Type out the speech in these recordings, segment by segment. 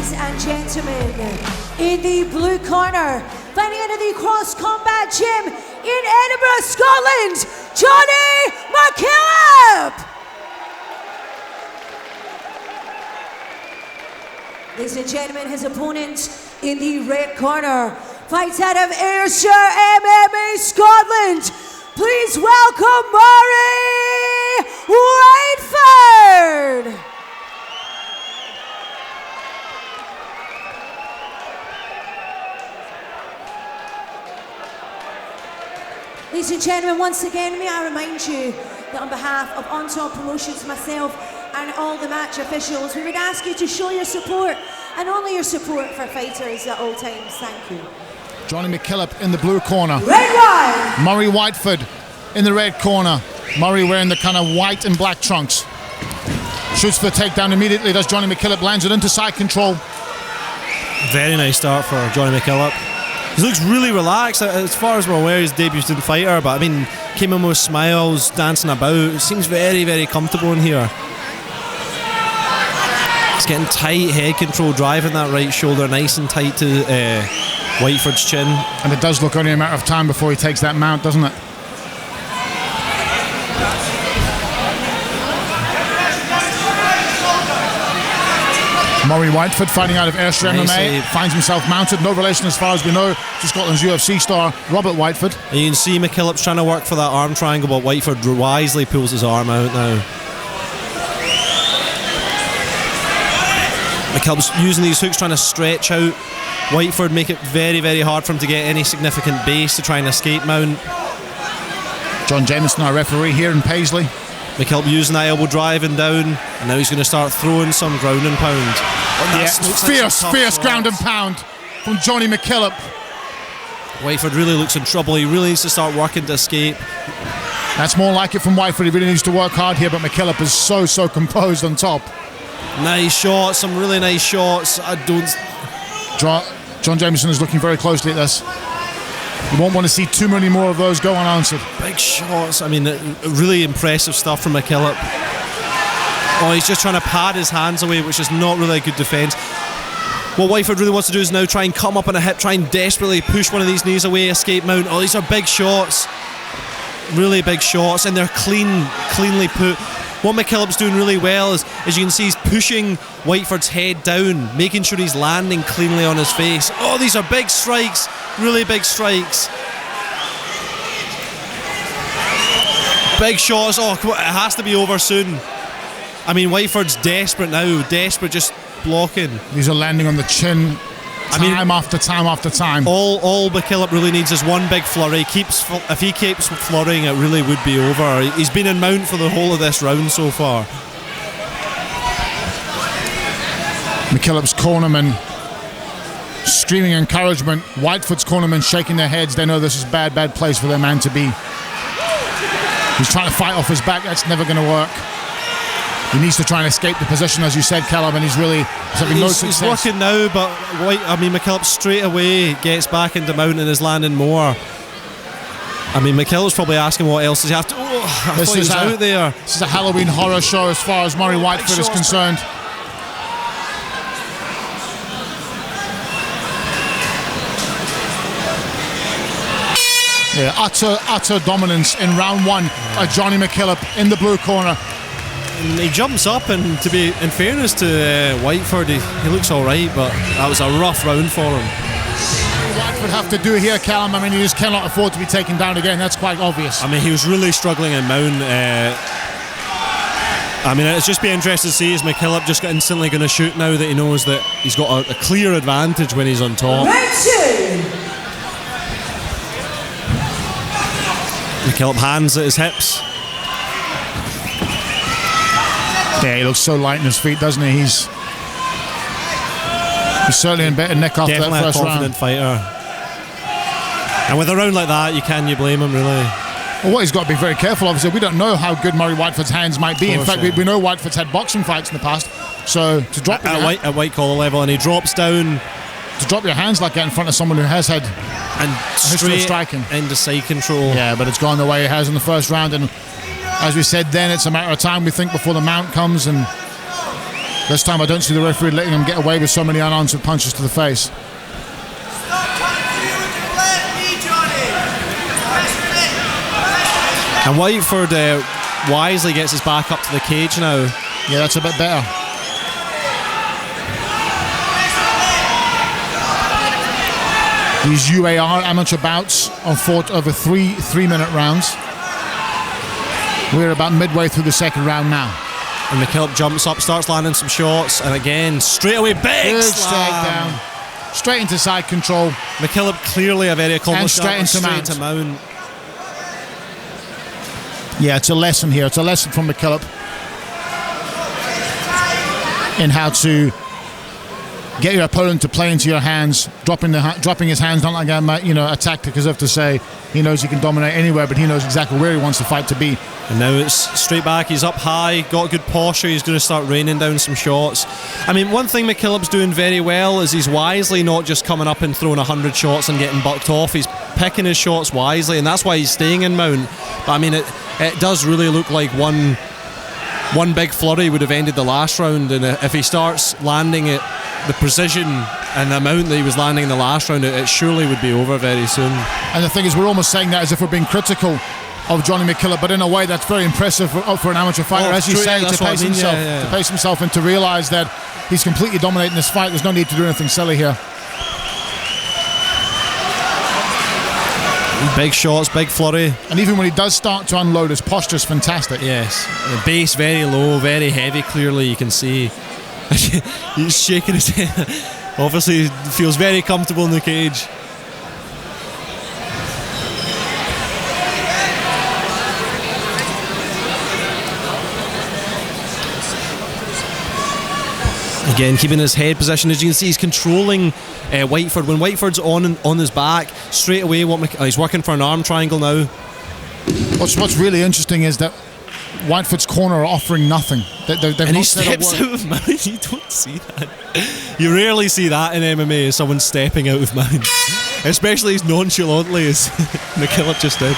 Ladies and gentlemen, in the blue corner, fighting out of the Cross Combat Gym in Edinburgh, Scotland, Jonny McKillop! Ladies and gentlemen, his opponent in the red corner, fights out of Ayrshire MMA Scotland. Please welcome Murry Whiteford! Ladies and gentlemen, once again, may I remind you that on behalf of OnTop Promotions, myself and all the match officials, we would ask you to show your support and only your support for fighters at all times. Thank you. Jonny McKillop in the blue corner. Red one! Murry Whiteford in the red corner. Murry wearing the kind of white and black trunks. Shoots for the takedown immediately, does Jonny McKillop, lands it into side control. Very nice start for Jonny McKillop. He looks really relaxed. As far as we're aware, he's a debutant fighter, but I mean, came in with smiles, dancing about. Seems very, very comfortable in here. He's getting tight head control, driving that right shoulder nice and tight to Whiteford's chin. And it does look only a matter of time before he takes that mount, doesn't it? Murry Whiteford fighting out of Ayrshire MMA, finds himself mounted, no relation as far as we know to Scotland's UFC star Robert Whiteford. And you can see McKillop's trying to work for that arm triangle, but Whiteford wisely pulls his arm out now. McKillop's using these hooks, trying to stretch out Whiteford, make it very, very hard for him to get any significant base to try and escape mount. John Jameson, our referee here in Paisley. McKillop using that elbow driving down, and now he's going to start throwing some ground and pound. Fierce ground and pound from Jonny McKillop. Whiteford really looks in trouble. He really needs to start working to escape. That's more like it from Whiteford. He really needs to work hard here, but McKillop is so composed on top. Nice shots, some really nice shots. John Jameson is looking very closely at this. You won't want to see too many more of those go unanswered. Big shots. I mean, really impressive stuff from McKillop. Oh, he's just trying to pad his hands away, which is not really a good defence. What Whiteford really wants to do is now try and come up on a hip, try and desperately push one of these knees away, escape mount. Oh, these are big shots. Really big shots, and they're cleanly put. What McKillop's doing really well is, as you can see, he's pushing Whiteford's head down, making sure he's landing cleanly on his face. Oh, these are big strikes, really big strikes. Big shots. Oh, come on, it has to be over soon. I mean, Whiteford's desperate now, just blocking. These are landing on the chin. Time after time after time. All McKillop really needs is one big flurry. If he keeps flurrying, it really would be over. He's been in mount for the whole of this round so far. McKillop's cornermen screaming encouragement. Whiteford's cornermen shaking their heads. They know this is a bad place for their man to be. He's trying to fight off his back. That's never going to work. He needs to try and escape the position, as you said, Callum, and he's having no success. He's working now, but McKillop straight away gets back into mount and is landing more. I mean, McKillop's probably asking what else does he have to... Oh, I thought he was out there. This is a Halloween horror show as far as Murry Whiteford is concerned. Yeah, utter dominance in round one by Jonny McKillop in the blue corner. And he jumps up, and to be in fairness to Whiteford, he looks alright, but that was a rough round for him. What would have to do here, Callum? I mean, he just cannot afford to be taken down again. That's quite obvious. I mean, he was really struggling in mount. I mean, it's just be interesting to see, is McKillop just instantly going to shoot now that he knows that he's got a clear advantage when he's on top. McKillop hands at his hips. Yeah, he looks so light in his feet, doesn't he? He's certainly in better nick after that first round. Definitely a confident fighter. And with a round like that, you blame him, really. Well, what he's got to be very careful of is that we don't know how good Murry Whiteford's hands might be. In fact, we know Whiteford's had boxing fights in the past. So to drop at white collar level, and he drops down. To drop your hands like that in front of someone who has had and straight striking into side control. Yeah, but it's gone the way it has in the first round, and as we said then, it's a matter of time, we think, before the mount comes, and This time I don't see the referee letting him get away with so many unanswered punches to the face. And Whiteford wisely gets his back up to the cage now. Yeah, that's a bit better. These UAR amateur bouts are fought over three-minute rounds. We're about midway through the second round now. And McKillop jumps up, starts landing some shots, and again, straight away, big slam. Down. Straight into side control. McKillop clearly a very accomplished and straight into mount. Yeah, it's a lesson here. It's a lesson from McKillop in how to get your opponent to play into your hands, dropping his hands, not like a tactic as if to say he knows he can dominate anywhere, but he knows exactly where he wants the fight to be. And now it's straight back, he's up high, got good posture, he's going to start raining down some shots. I mean, one thing McKillop's doing very well is he's wisely not just coming up and throwing 100 shots and getting bucked off, he's picking his shots wisely, and that's why he's staying in mount. But I mean, it does really look like one big flurry would have ended the last round, and if he starts landing it, the precision and the amount that he was landing in the last round, it surely would be over very soon. And the thing is, we're almost saying that as if we're being critical of Jonny McKillop, but in a way that's very impressive for an amateur fighter, as you say, to pace himself and to realise that he's completely dominating this fight. There's no need to do anything silly here. Big shots, big flurry. And even when he does start to unload, his posture's fantastic. Yes, the base very low, very heavy, clearly you can see. He's shaking his head. Obviously feels very comfortable in the cage. Again, keeping his head position. As you can see, he's controlling Whiteford. When Whiteford's on his back, straight away he's working for an arm triangle now. What's really interesting is that Whiteford's corner are offering nothing. And he steps out of mount. You don't see that. You rarely see that in MMA, someone stepping out of mount. Especially as nonchalantly as McKillop just did.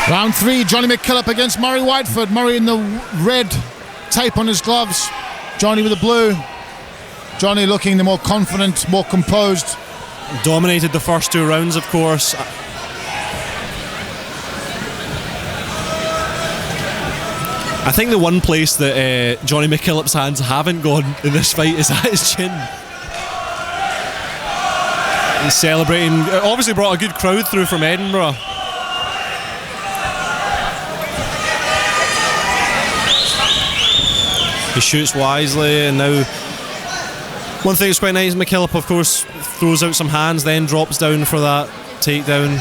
Round 3, Jonny McKillop against Murry Whiteford. Murry in the red tape on his gloves. Jonny with the blue. Jonny looking the more confident, more composed. Dominated the first 2 rounds, of course. I think the one place that Jonny McKillop's hands haven't gone in this fight is at his chin. He's celebrating. Obviously brought a good crowd through from Edinburgh. He shoots wisely, and now one thing that's quite nice, McKillop of course throws out some hands, then drops down for that takedown.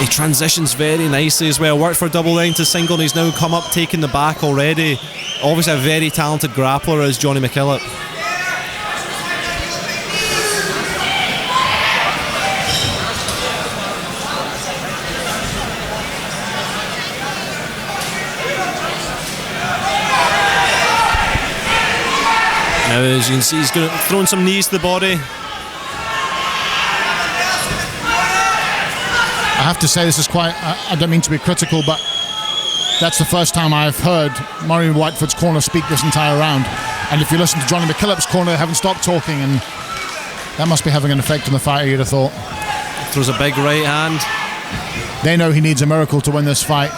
He transitions very nicely as well, worked for double line to single, and he's now come up taking the back already. Obviously a very talented grappler is Jonny McKillop. Now, as you can see, he's throwing some knees to the body. I have to say, this is quite, I don't mean to be critical, but that's the first time I've heard Murry Whiteford's corner speak this entire round. And if you listen to Jonny McKillop's corner, they haven't stopped talking, and that must be having an effect on the fighter, you'd have thought. Throws a big right hand. They know he needs a miracle to win this fight.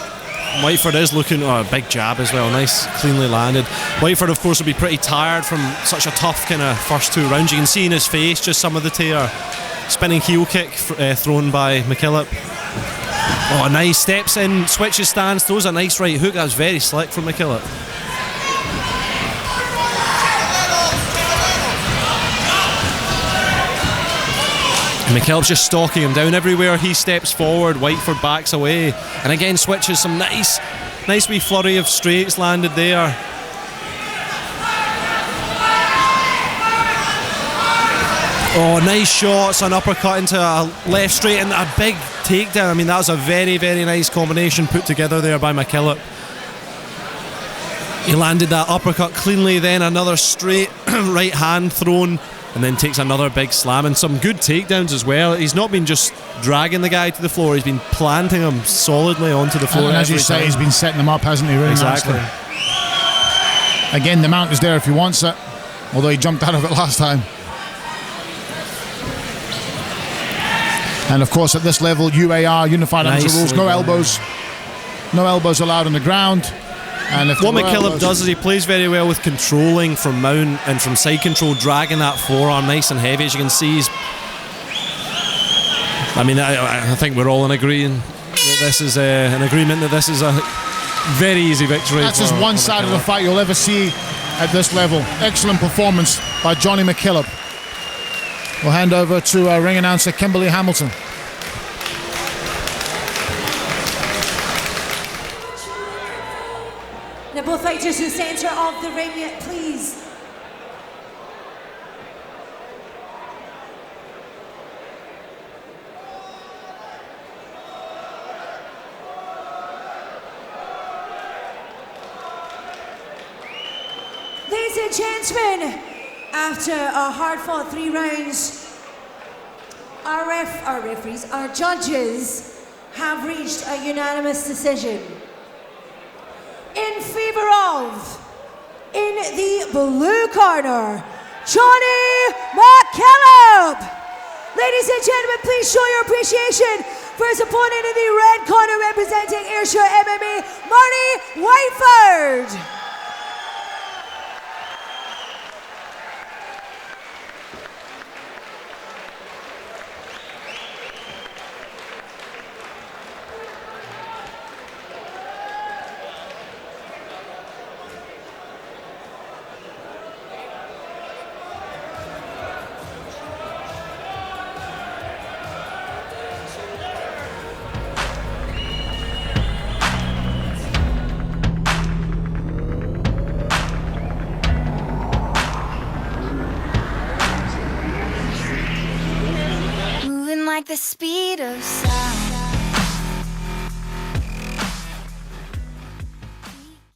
Whiteford is looking, a big jab as well, nice, cleanly landed. Whiteford, of course, will be pretty tired from such a tough kind of first 2 rounds. You can see in his face just some of the tear. Spinning heel kick thrown by McKillop. Oh, nice, steps in, switches stance, throws a nice right hook. That was very slick from McKillop. McKillop's just stalking him down. Everywhere he steps forward, Whiteford backs away. And again switches, some nice wee flurry of straights landed there. Oh, nice shots, an uppercut into a left straight and a big takedown. I mean, that was a very, very nice combination put together there by McKillop. He landed that uppercut cleanly, then another straight right hand thrown, and then takes another big slam and some good takedowns as well. He's not been just dragging the guy to the floor, he's been planting him solidly onto the floor. And as you say, he's been setting them up, hasn't he? Really exactly. Nicely. Again, the mount is there if he wants it, although he jumped out of it last time. And of course, at this level, UAR, Unified Amateur Rules, no elbows allowed on the ground. And if what McKillop does is he plays very well with controlling from mount and from side control, dragging that forearm nice and heavy. As you can see, I think we're all in agreeing that this is an agreement that this is a very easy victory. That's just one side of the fight you'll ever see at this level. Excellent performance by Jonny McKillop. We'll hand over to our ring announcer Kimberly Hamilton. Now both fighters in the centre of the ring, please. Ladies and gentlemen, after a hard-fought 3 rounds, our judges have reached a unanimous decision in favour of, in the blue corner, Jonny McKillop. Ladies and gentlemen, please show your appreciation for his opponent in the red corner representing Ayrshire MMA, Murry Whiteford. Like the speed of sound.